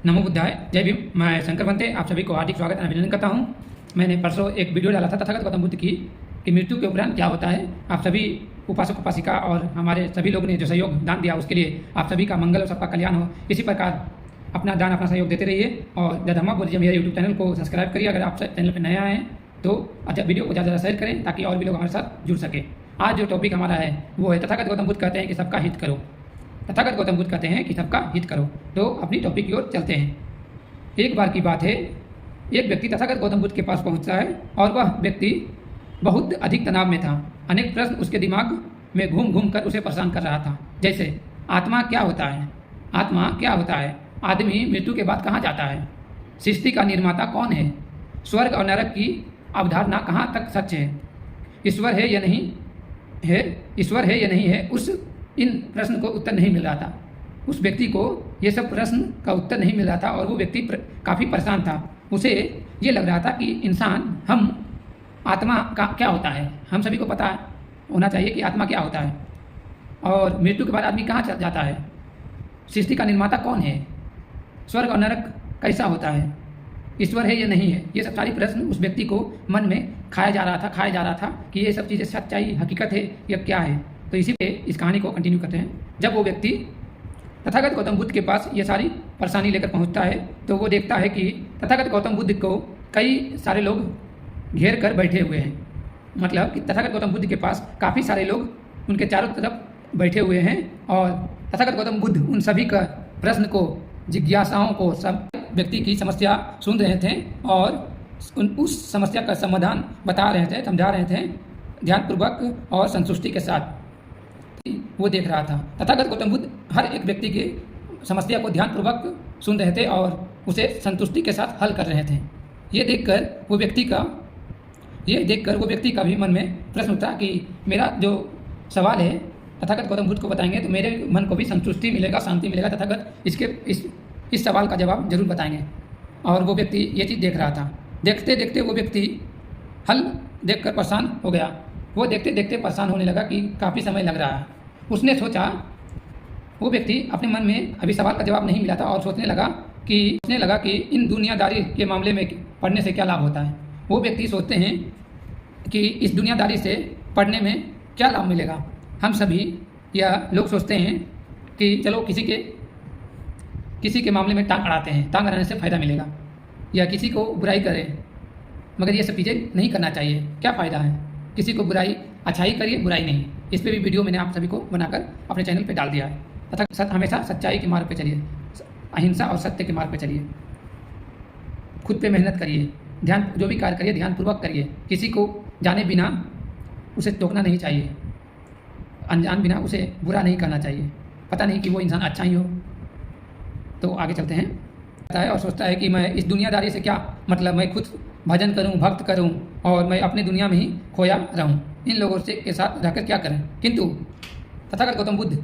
नमो बुद्धाय, जय भीम। मैं शंकर बनते आप सभी को हार्दिक स्वागत और अभिनंदन करता हूँ। मैंने परसों एक वीडियो डाला था तथागत गौतम बुद्ध की कि मृत्यु के उपरांत क्या होता है। आप सभी उपासक उपासिका और हमारे सभी लोगों ने जो सहयोग दान दिया उसके लिए आप सभी का मंगल और सबका कल्याण हो। इसी प्रकार अपना दान अपना सहयोग देते रहिए और द धम्मा बुद्धिज्म मेरे यूट्यूब चैनल को सब्सक्राइब करिए। अगर आप चैनल पर नया हैं तो वीडियो को ज़्यादा शेयर करें ताकि और भी लोग हमारे साथ जुड़ सके। आज जो टॉपिक हमारा है वो है तथागत गौतम बुद्ध कहते हैं कि सबका हित करो। तथागत गौतम बुद्ध कहते हैं कि सबका हित करो। तो अपनी टॉपिक की ओर चलते हैं। एक बार की बात है, एक व्यक्ति तथागत गौतम बुद्ध के पास पहुंचता है और वह व्यक्ति बहुत अधिक तनाव में था। अनेक प्रश्न उसके दिमाग में घूम घूम कर उसे परेशान कर रहा था। जैसे आत्मा क्या होता है, आत्मा क्या होता है, आदमी मृत्यु के बाद कहाँ जाता है, सृष्टि का निर्माता कौन है, स्वर्ग और नरक की अवधारणा कहाँ तक सच है, ईश्वर है या नहीं है, ईश्वर है या नहीं है। इन प्रश्न को उत्तर नहीं मिल रहा था। उस व्यक्ति को ये सब प्रश्न का उत्तर नहीं मिल रहा था और वो व्यक्ति काफ़ी परेशान था। उसे ये लग रहा था कि इंसान हम आत्मा का क्या होता है, हम सभी को पता होना चाहिए कि आत्मा क्या होता है और मृत्यु के बाद आदमी कहाँ जाता है, सृष्टि का निर्माता कौन है, स्वर्ग और नरक कैसा होता है, ईश्वर है या नहीं है। ये सब सारी प्रश्न उस व्यक्ति को मन में खाया जा रहा था कि ये सब चीज़ें सच्चाई हकीकत है या क्या है। तो इसी पे इस कहानी को कंटिन्यू करते हैं। जब वो व्यक्ति तथागत गौतम बुद्ध के पास ये सारी परेशानी लेकर पहुंचता है तो वो देखता है कि तथागत गौतम बुद्ध को कई सारे लोग घेर कर बैठे हुए हैं। मतलब कि तथागत गौतम बुद्ध के पास काफ़ी सारे लोग उनके चारों तरफ बैठे हुए हैं और तथागत गौतम बुद्ध उन सभी का प्रश्न को, जिज्ञासाओं को, सब व्यक्ति की समस्या सुन रहे थे और उस समस्या का समाधान बता रहे थे, समझा रहे थे ध्यानपूर्वक और संतुष्टि के साथ। वो देख रहा था तथागत गौतम बुद्ध हर एक व्यक्ति के समस्या को ध्यानपूर्वक सुन रहे थे और उसे संतुष्टि के साथ हल कर रहे थे। ये देखकर वो व्यक्ति का भी मन में प्रश्न उठा कि मेरा जो सवाल है तथागत गौतम बुद्ध को बताएंगे तो मेरे मन को भी संतुष्टि मिलेगा, शांति मिलेगा। तथागत इस सवाल का जवाब जरूर बताएंगे। और वो व्यक्ति ये चीज़ देख रहा था। देखते देखते वो व्यक्ति हल देखकर परेशान हो गया। वो देखते देखते परेशान होने लगा कि काफ़ी समय लग रहा है। उसने सोचा, वो व्यक्ति अपने मन में अभी सवाल का जवाब नहीं मिला था और सोचने लगा कि इन दुनियादारी के मामले में पढ़ने से क्या लाभ होता है। वो व्यक्ति सोचते हैं कि इस दुनियादारी से पढ़ने में क्या लाभ मिलेगा। हम सभी या लोग सोचते हैं कि चलो किसी के मामले में टांग अड़ाते हैं, टांग अड़ाने से फ़ायदा मिलेगा, या किसी को बुराई करें, मगर ये सब चीज़ें नहीं करना चाहिए। क्या फ़ायदा है, किसी को अच्छाई करिए, बुराई नहीं। इस पर भी वीडियो मैंने आप सभी को बनाकर अपने चैनल पे डाल दिया है। तथा हमेशा सच्चाई के मार्ग पे चलिए, अहिंसा और सत्य के मार्ग पे चलिए, खुद पे मेहनत करिए, जो भी कार्य करिए ध्यानपूर्वक करिए। किसी को जाने बिना उसे टोकना नहीं चाहिए, अनजान बिना उसे बुरा नहीं करना चाहिए। पता नहीं कि वो इंसान अच्छा ही हो। तो आगे चलते हैं। और सोचता है कि मैं इस दुनियादारी से क्या मतलब, मैं खुद भजन करूं, भक्त करूं और मैं अपनी दुनिया में ही खोया रहूं, इन लोगों के साथ रहकर क्या करें। किंतु तथागत गौतम बुद्ध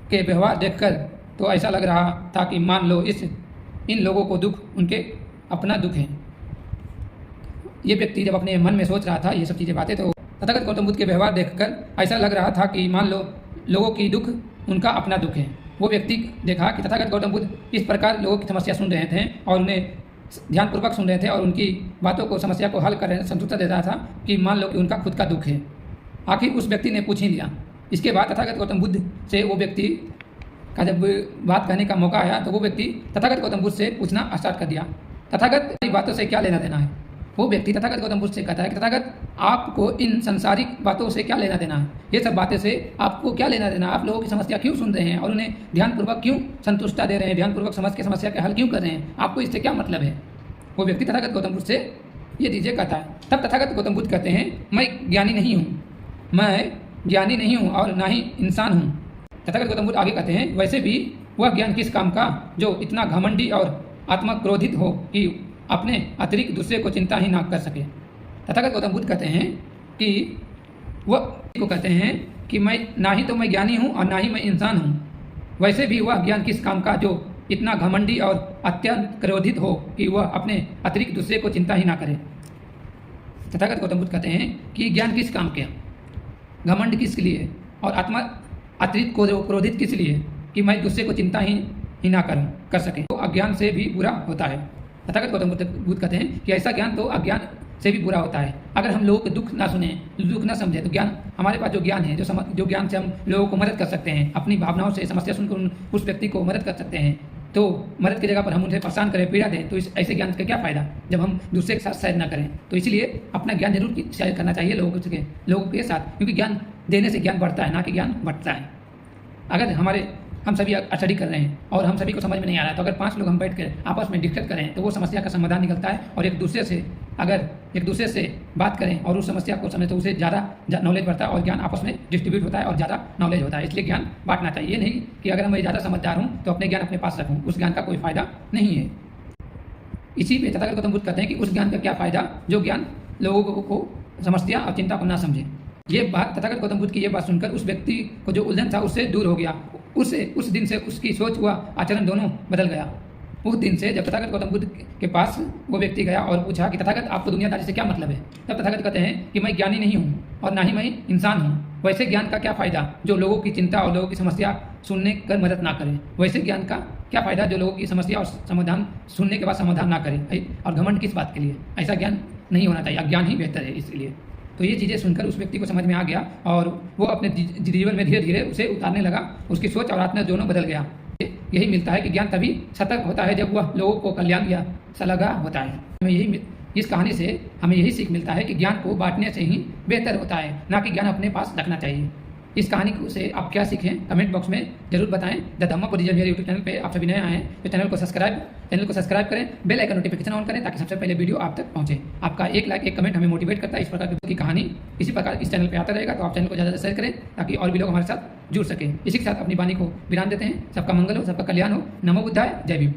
के व्यवहार देखकर तो ऐसा लग रहा था कि मान लो इन लोगों को दुख उनके अपना दुख है। ये व्यक्ति जब अपने मन में सोच रहा था ये सब चीज़ें बातें, तो तथागत गौतम बुद्ध के व्यवहार देखकर ऐसा लग रहा था कि मान लो लोगों की दुख उनका अपना दुख है। वो व्यक्ति देखा कि तथागत गौतम बुद्ध इस प्रकार लोगों की समस्या सुन रहे थे और उन्हें ध्यानपूर्वक सुन रहे थे और उनकी बातों को, समस्या को हल कर रहे, संतुष्टि दे रहा था कि मान लो कि उनका खुद का दुख है। आखिर उस व्यक्ति ने पूछ ही लिया। इसके बाद तथागत गौतम बुद्ध से वो व्यक्ति का जब बात कहने का मौका आया तो वो व्यक्ति तथागत गौतम बुद्ध से पूछना स्टार्ट कर दिया, तथागत की बातों से क्या लेना देना है। वो व्यक्ति तथागत गौतम बुद्ध से कहता है कि तथागत आपको इन संसारिक बातों से क्या लेना देना है, ये सब बातें से आपको क्या लेना देना, आप लोगों की समस्या क्यों सुन रहे हैं और उन्हें ध्यानपूर्वक क्यों संतुष्टता दे रहे हैं, ध्यानपूर्वक समझ के समस्या के हल क्यों कर रहे हैं, आपको इससे क्या मतलब है। वो व्यक्ति तथागत गौतम बुद्ध से ये चीज़ें कहता है। तब तथागत गौतम बुद्ध कहते हैं, मैं ज्ञानी नहीं हूँ और ना ही इंसान हूँ। तथागत गौतम बुद्ध आगे कहते हैं, वैसे भी वह ज्ञान किस काम का जो इतना घमंडी और आत्मक्रोधित हो कि अपने अतिरिक्त दूसरे को चिंता ही ना कर सके। तथागत गौतम बुद्ध कहते हैं कि मैं ना ही तो मैं ज्ञानी हूँ और ना ही मैं इंसान हूँ। वैसे भी वह ज्ञान किस काम का जो इतना घमंडी और अत्यंत क्रोधित हो कि वह अपने अतिरिक्त दूसरे को चिंता ही ना करे। तथागत गौतम बुद्ध कहते हैं कि ज्ञान किस काम के, घमंड किस लिए और अतिरिक्त क्रोधित किस लिए कि मैं दूसरे को चिंता ही ही ना कर सकें तो अज्ञान से भी बुरा होता है। तथागत गौतम बुद्ध कहते हैं कि ऐसा ज्ञान तो अज्ञान से भी बुरा होता है। अगर हम लोगों के दुख ना सुने, दुख ना समझे, तो ज्ञान हमारे पास जो ज्ञान है, जो ज्ञान से हम लोगों को मदद कर सकते हैं, अपनी भावनाओं से समस्या सुनकर उस व्यक्ति को मदद कर सकते हैं, तो मदद की जगह पर हम उन्हें परेशान करें, पीड़ा दें, तो इस ऐसे ज्ञान का क्या फ़ायदा जब हम दूसरे के साथ शेयर ना करें। तो इसलिए अपना ज्ञान जरूर शेयर करना चाहिए लोगों के साथ, क्योंकि ज्ञान देने से ज्ञान बढ़ता है, ना कि ज्ञान बढ़ता है। अगर हम सभी स्टडी कर रहे हैं और हम सभी को समझ में नहीं आ रहा है, तो अगर 5 लोग हम बैठ कर आपस में डिस्कस करें तो वो समस्या का समाधान निकलता है। और एक दूसरे से बात करें और उस समस्या को समझे तो उसे ज़्यादा नॉलेज बढ़ता है और ज्ञान आपस में डिस्ट्रीब्यूट होता है और ज़्यादा नॉलेज होता है। इसलिए ज्ञान बांटना चाहिए, नहीं कि अगर मैं ज़्यादा समझदार हूँ तो अपने ज्ञान अपने पास रखूँ, उस ज्ञान का कोई फ़ायदा नहीं है। इसी पे तथागत गौतम बुद्ध कहते हैं कि उस ज्ञान का क्या फ़ायदा जो ज्ञान लोगों को समस्या और चिंता को ना समझे। ये बात तथागत गौतम बुद्ध की ये बात सुनकर उस व्यक्ति को जो उलझन था उससे दूर हो गया। उस दिन से उसकी सोच हुआ आचरण दोनों बदल गया। उस दिन से जब तथागत गौतम बुद्ध के पास वो व्यक्ति गया और पूछा कि तथागत आपको दुनियादारी से क्या मतलब है, तब तथागत कहते हैं कि मैं ज्ञानी नहीं हूँ और ना ही मैं इंसान हूँ। वैसे ज्ञान का क्या फ़ायदा जो लोगों की चिंता और लोगों की समस्या सुनने कर मदद ना करे। वैसे ज्ञान का क्या फ़ायदा जो लोगों की समस्या और समाधान सुनने के बाद समाधान ना करे। और घमंड किस बात के लिए, ऐसा ज्ञान नहीं होना चाहिए, अज्ञान ही बेहतर है। इसलिए तो ये चीज़ें सुनकर उस व्यक्ति को समझ में आ गया और वो अपने जीवन में धीरे धीरे उसे उतारने लगा। उसकी सोच और आत्मा दोनों बदल गया। यही मिलता है कि ज्ञान तभी सतर्क होता है जब वह लोगों को कल्याण या सलाह होता है। इस कहानी से हमें यही सीख मिलता है कि ज्ञान को बांटने से ही बेहतर होता है, ना कि ज्ञान अपने पास रखना चाहिए। इस कहानी से आप क्या सीखें कमेंट बॉक्स में जरूर बताएं। द धम्मा बुद्धिज्म मेरे यूट्यूब चैनल पे आप सभी नए आए हैं तो चैनल को सब्सक्राइब करें, बेल आइकन नोटिफिकेशन ऑन करें ताकि सबसे पहले वीडियो आप तक पहुंचे। आपका एक लाइक एक कमेंट हमें मोटिवेट करता है। इस प्रकार की कहानी इसी प्रकार इस चैनल पर आता रहेगा, तो आप चैनल को ज़्यादा शेयर करें ताकि और भी लोग हमारे साथ जुड़ सकें। इसी के साथ अपनी वाणी को विराम देते हैं। सबका मंगल हो, सबका कल्याण हो। नमो बुद्धाय, जय भीम।